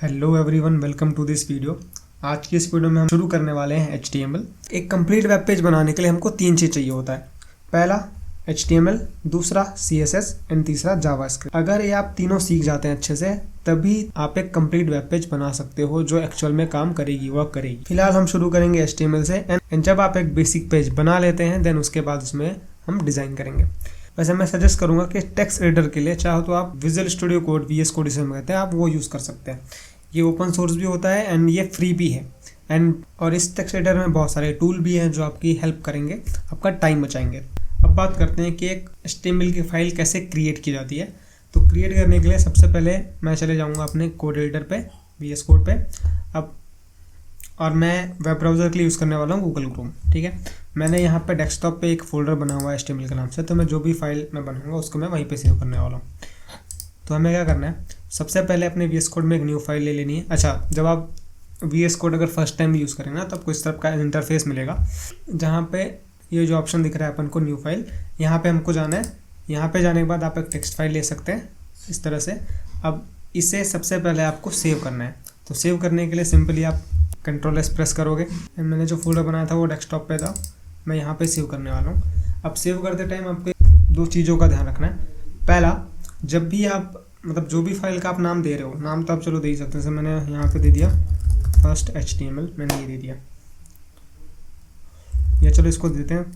Hello everyone, welcome to this video. आज की इस वीडियो में हम शुरू करने वाले हैं HTML। एक कंप्लीट वेब पेज बनाने के लिए हमको 3 चीज़ चाहिए होता है। पहला HTML, दूसरा CSS एंड तीसरा जावास्क्रिप्ट। अगर ये आप तीनों सीख जाते हैं अच्छे से, तभी आप एक कंप्लीट वेब पेज बना सकते हो जो एक्चुअल में काम करेगी, वर्क करेगी। फिलहाल हम शुरू करेंगे HTML से एंड जब आप एक बेसिक पेज बना लेते हैं देन उसके बाद उसमें हम डिज़ाइन करेंगे। वैसे मैं सजेस्ट करूंगा कि टेक्स्ट एडिटर के लिए चाहो तो आप visual studio code, VS code इसे हम कहते हैं, आप वो यूज़ कर सकते हैं। ये ओपन सोर्स भी होता है एंड ये फ्री भी है और इस टेक्स्ट एडिटर में बहुत सारे टूल भी हैं जो आपकी हेल्प करेंगे, आपका टाइम बचाएंगे। अब बात करते हैं कि एक HTML की फाइल कैसे क्रिएट की जाती है। तो क्रिएट करने के लिए सबसे पहले मैं चले जाऊँगा अपने कोड एडिटर पे, VS कोड पे। अब और मैं वेब ब्राउज़र के लिए यूज़ करने वाला हूँ गूगल क्रोम। ठीक है, मैंने यहाँ पे डेस्कटॉप पे एक फ़ोल्डर बना हुआ है HTML के नाम से, तो मैं जो भी फाइल मैं बनाऊँगा उसको मैं वहीं पे सेव करने वाला हूँ। तो हमें क्या करना है, सबसे पहले अपने VS कोड में एक न्यू फाइल ले लेनी है। अच्छा, जब आप VS कोड अगर फर्स्ट टाइम यूज़ करेंगे ना, तो आपको इस तरह का इंटरफेस मिलेगा जहाँ पे ये जो ऑप्शन दिख रहा है अपन को न्यू फाइल, यहाँ पे हमको जाना है। यहाँ पे जाने के बाद आप एक टेक्स्ट फाइल ले सकते हैं इस तरह से। अब इसे सबसे पहले आपको सेव करना है। तो सेव करने के लिए सिंपली आप Ctrl+S प्रेस करोगे। मैंने जो फोल्डर बनाया था वो डेस्कटॉप पे था, मैं यहाँ पे सेव करने वाला हूँ। अब सेव करते टाइम आपको 2 चीज़ों का ध्यान रखना है। पहला, जब भी आप मतलब जो भी फाइल का आप नाम दे रहे हो, नाम तो आप चलो दे ही सकते हैं। जैसे मैंने यहाँ पे दे दिया फर्स्ट HTML, मैंने ये दे दिया, या चलो इसको देते हैं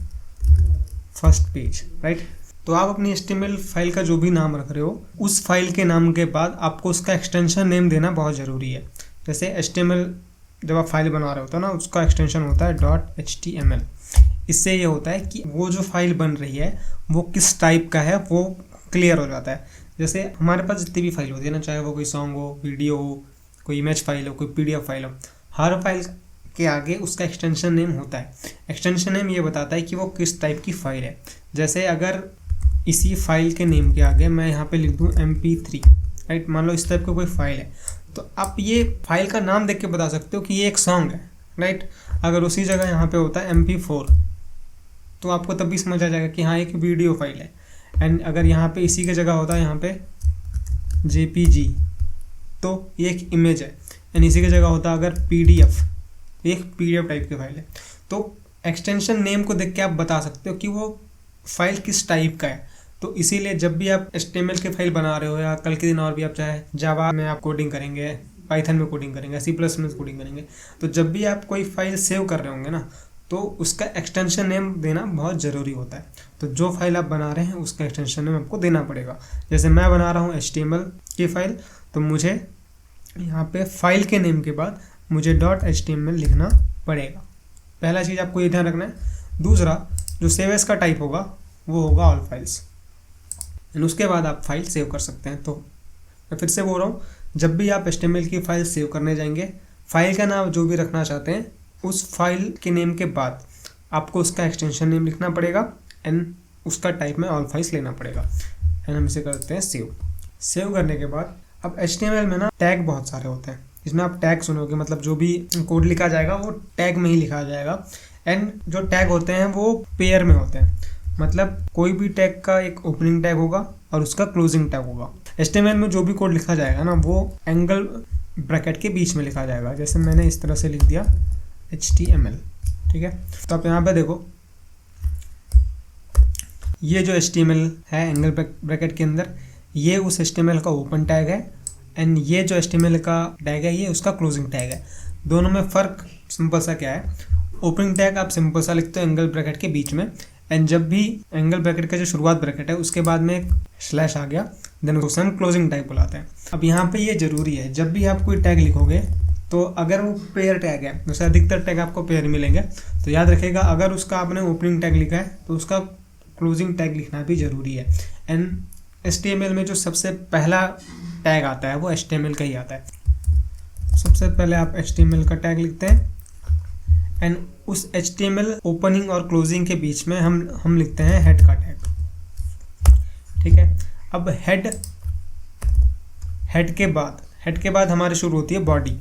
फर्स्ट पेज, राइट। तो आप अपनी HTML फाइल का जो भी नाम रख रहे हो, उस फाइल के नाम के बाद आपको उसका एक्सटेंशन नेम देना बहुत ज़रूरी है। जैसे HTML जब आप फाइल बना रहे होते हो ना, उसका एक्सटेंशन होता है .html। इससे ये होता है कि वो जो फाइल बन रही है वो किस टाइप का है वो क्लियर हो जाता है। जैसे हमारे पास जितनी भी फाइल होती है ना, चाहे वो कोई सॉन्ग हो, वीडियो हो, कोई इमेज फाइल हो, कोई PDF फाइल हो, हर फाइल के आगे उसका एक्सटेंशन नेम होता है। एक्सटेंशन नेम ये बताता है कि वो किस टाइप की फाइल है। जैसे अगर इसी फाइल के नेम के आगे मैं यहाँ पे लिख दूँ MP3, राइट, मान लो इस टाइप का कोई फाइल है, तो आप ये फाइल का नाम देख के बता सकते हो कि ये एक सॉन्ग है, राइट। अगर उसी जगह यहाँ पे होता है MP4, तो आपको तब भी समझ आ जाएगा कि हाँ एक वीडियो फाइल है। एंड अगर यहाँ पे इसी की जगह होता है यहाँ पे JPG, तो ये एक इमेज है। एंड इसी की जगह होता है अगर PDF, एक PDF टाइप की फाइल है। तो एक्सटेंशन नेम को देख के आप बता सकते हो कि वो फाइल किस टाइप का है। तो इसीलिए जब भी आप HTML की फाइल बना रहे हो, या कल के दिन और भी आप चाहे जावा में आप कोडिंग करेंगे, पाइथन में कोडिंग करेंगे, C++ में कोडिंग करेंगे, तो जब भी आप कोई फाइल सेव कर रहे होंगे ना, तो उसका एक्सटेंशन नेम देना बहुत ज़रूरी होता है। तो जो फाइल आप बना रहे हैं उसका एक्सटेंशन नेम आपको देना पड़ेगा। जैसे मैं बना रहा हूँ HTML की फाइल, तो मुझे यहाँ पे फाइल के नेम के बाद मुझे .html लिखना पड़ेगा। पहला चीज़ आपको ये ध्यान रखना है। दूसरा, जो सेव एज का टाइप होगा वो होगा ऑल फाइल्स, एंड उसके बाद आप फाइल सेव कर सकते हैं। तो मैं फिर से बोल रहा हूँ, जब भी आप HTML की फाइल सेव करने जाएंगे, फाइल का नाम जो भी रखना चाहते हैं, उस फाइल के नेम के बाद आपको उसका एक्सटेंशन नेम लिखना पड़ेगा एंड उसका टाइप में ऑल फाइल्स लेना पड़ेगा। एंड हम इसे करते हैं सेव। सेव करने के बाद अब HTML में ना टैग बहुत सारे होते हैं, इसमें आप टैग सुनोगे, मतलब जो भी कोड लिखा जाएगा वो टैग में ही लिखा जाएगा। एंड जो टैग होते हैं वो पेयर में होते हैं, मतलब कोई भी टैग का एक ओपनिंग टैग होगा और उसका क्लोजिंग टैग होगा। HTML में जो भी कोड लिखा जाएगा ना, वो एंगल ब्रैकेट के बीच में लिखा जाएगा। जैसे मैंने इस तरह से लिख दिया HTML, ठीक है। तो आप यहाँ पे देखो, ये जो HTML है एंगल ब्रैकेट के अंदर, ये उस HTML का ओपन टैग है, एंड ये जो HTML का टैग है ये उसका क्लोजिंग टैग है। दोनों में फ़र्क सिंपल सा क्या है, ओपनिंग टैग आप सिंपल सा लिखते हो एंगल ब्रैकेट के बीच में, एंड जब भी एंगल ब्रैकेट का जो शुरुआत ब्रैकेट है उसके बाद में एक स्लैश आ गया, देन उसे हम क्लोजिंग टैग बुलाते हैं। अब यहाँ पे ये ज़रूरी है, जब भी आप कोई टैग लिखोगे तो अगर वो पेयर टैग है, जैसे अधिकतर टैग आपको पेयर मिलेंगे, तो याद रखिएगा अगर उसका आपने ओपनिंग टैग लिखा है तो उसका क्लोजिंग टैग लिखना भी ज़रूरी है। एंड HTML में जो सबसे पहला टैग आता है वो HTML का ही आता है। सबसे पहले आप HTML का टैग लिखते हैं एंड उस HTML ओपनिंग और क्लोजिंग के बीच में हम लिखते हैं हेड का टैग, ठीक है। अब हेड के बाद हमारी शुरू होती है बॉडी।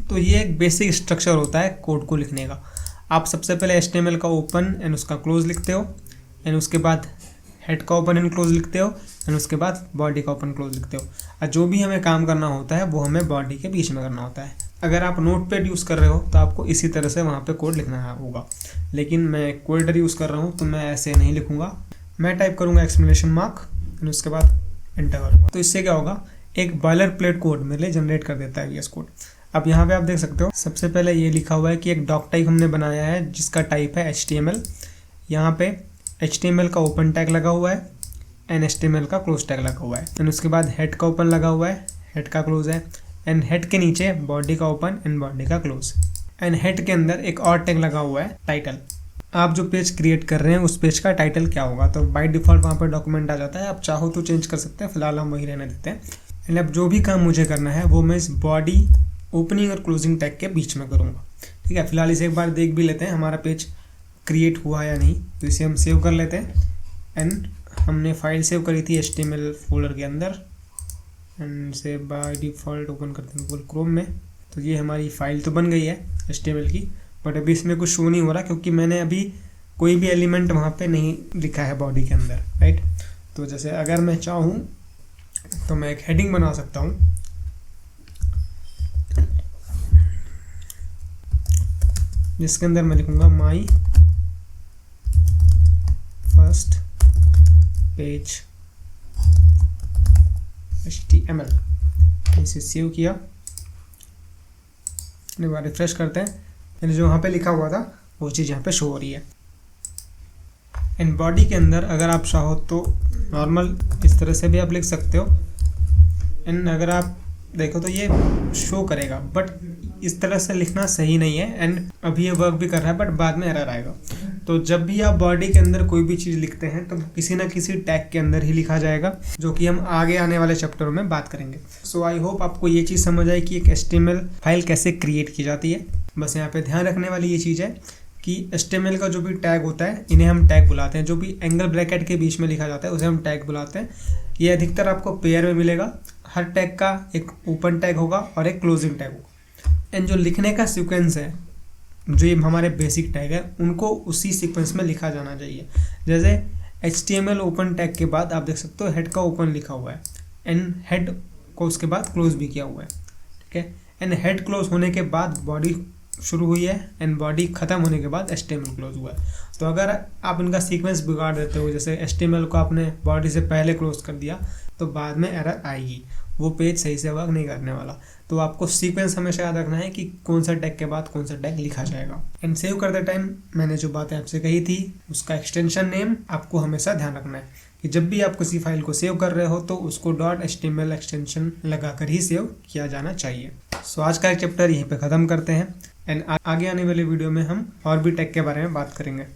तो ये एक बेसिक स्ट्रक्चर होता है कोड को लिखने का। आप सबसे पहले HTML का ओपन एंड उसका क्लोज लिखते हो, एंड उसके बाद हेड का ओपन एंड क्लोज लिखते हो एंड उसके बाद बॉडी का ओपन क्लोज लिखते हो। और जो भी हमें काम करना होता है वो हमें बॉडी के बीच में करना होता है। अगर आप नोटपैड यूज़ कर रहे हो तो आपको इसी तरह से वहाँ पे कोड लिखना होगा, लेकिन मैं क्वेल्डर यूज़ कर रहा हूँ तो मैं ऐसे नहीं लिखूँगा। मैं टाइप करूँगा एक्सक्लेमेशन मार्क एंड उसके बाद एंटर करूँगा। तो इससे क्या होगा, एक बॉयलर प्लेट कोड मेरे लिए जनरेट कर देता है VS कोड। अब यहाँ पे आप देख सकते हो सबसे पहले ये लिखा हुआ है कि एक डॉक टाइप हमने बनाया है जिसका टाइप है HTML। यहाँ पे HTML का ओपन टैग लगा हुआ है एंड HTML का क्लोज टैग लगा हुआ है एंड उसके बाद हेड का ओपन लगा हुआ है, हेड का क्लोज है एंड हेड के नीचे बॉडी का ओपन एंड बॉडी का क्लोज एंड हेड के अंदर एक और टैग लगा हुआ है टाइटल। आप जो पेज क्रिएट कर रहे हैं उस पेज का टाइटल क्या होगा, तो बाय डिफ़ॉल्ट वहाँ पर डॉक्यूमेंट आ जाता है। आप चाहो तो चेंज कर सकते हैं, फिलहाल हम वही रहने देते हैं। एंड अब जो भी काम मुझे करना है वो मैं इस बॉडी ओपनिंग और क्लोजिंग टैग के बीच में करूँगा। ठीक है, फिलहाल इसे एक बार देख भी लेते हैं हमारा पेज क्रिएट हुआ या नहीं। तो इसे हम सेव कर लेते हैं एंड हमने फाइल सेव करी थी HTML फोल्डर के अंदर एंड से बाय डिफ़ॉल्ट ओपन करते हैं गूगल क्रोम में। तो ये हमारी फाइल तो बन गई है HTML की, बट अभी इसमें कुछ शो नहीं हो रहा क्योंकि मैंने अभी कोई भी एलिमेंट वहाँ पे नहीं लिखा है बॉडी के अंदर, राइट। तो जैसे अगर मैं चाहूँ तो मैं एक हेडिंग बना सकता हूँ जिसके अंदर मैं लिखूँगा माई फर्स्ट पेज HTML। इसे सेव किया, एक बार रिफ्रेश करते हैं, यानी जो वहाँ पे लिखा हुआ था वो चीज़ यहाँ पे शो हो रही है। एंड बॉडी के अंदर अगर आप चाहो तो नॉर्मल इस तरह से भी आप लिख सकते हो एंड अगर आप देखो तो ये शो करेगा, बट इस तरह से लिखना सही नहीं है एंड अभी ये वर्क भी कर रहा है बट बाद में एरर आएगा। तो जब भी आप बॉडी के अंदर कोई भी चीज़ लिखते हैं तो किसी ना किसी टैग के अंदर ही लिखा जाएगा, जो कि हम आगे आने वाले चैप्टरों में बात करेंगे। सो आई होप आपको ये चीज़ समझ आई कि एक HTML फाइल कैसे क्रिएट की जाती है। बस यहाँ पे ध्यान रखने वाली ये चीज़ है कि HTML का जो भी टैग होता है इन्हें हम टैग बुलाते हैं। जो भी एंगल ब्रैकेट के बीच में लिखा जाता है उसे हम टैग बुलाते हैं। ये अधिकतर आपको पेयर में मिलेगा। हर टैग का एक ओपन टैग होगा और एक क्लोजिंग टैग होगा एंड जो लिखने का सीक्वेंस है, जो ये हमारे बेसिक टैग है, उनको उसी सीक्वेंस में लिखा जाना चाहिए। जैसे HTML ओपन टैग के बाद आप देख सकते हो हेड का ओपन लिखा हुआ है एंड हेड को उसके बाद क्लोज भी किया हुआ है, ठीक है। एंड हेड क्लोज होने के बाद बॉडी शुरू हुई है एंड बॉडी ख़त्म होने के बाद HTML क्लोज हुआ है। तो अगर आप इनका सीक्वेंस बिगाड़ देते हो, जैसे HTML को आपने बॉडी से पहले क्लोज कर दिया, तो बाद में एरर आएगी, वो पेज सही से वर्क नहीं करने वाला। तो आपको सीक्वेंस हमेशा याद रखना है कि कौन सा टैग के बाद कौन सा टैग लिखा जाएगा। एंड सेव करते टाइम मैंने जो बातें आपसे कही थी उसका एक्सटेंशन नेम आपको हमेशा ध्यान रखना है कि जब भी आप किसी फाइल को सेव कर रहे हो तो उसको .html एक्सटेंशन लगाकर ही सेव किया जाना चाहिए। सो आज का एक चैप्टर यहीं पे ख़त्म करते हैं एंड आगे आने वाले वीडियो में हम और भी टैग के बारे में बात करेंगे।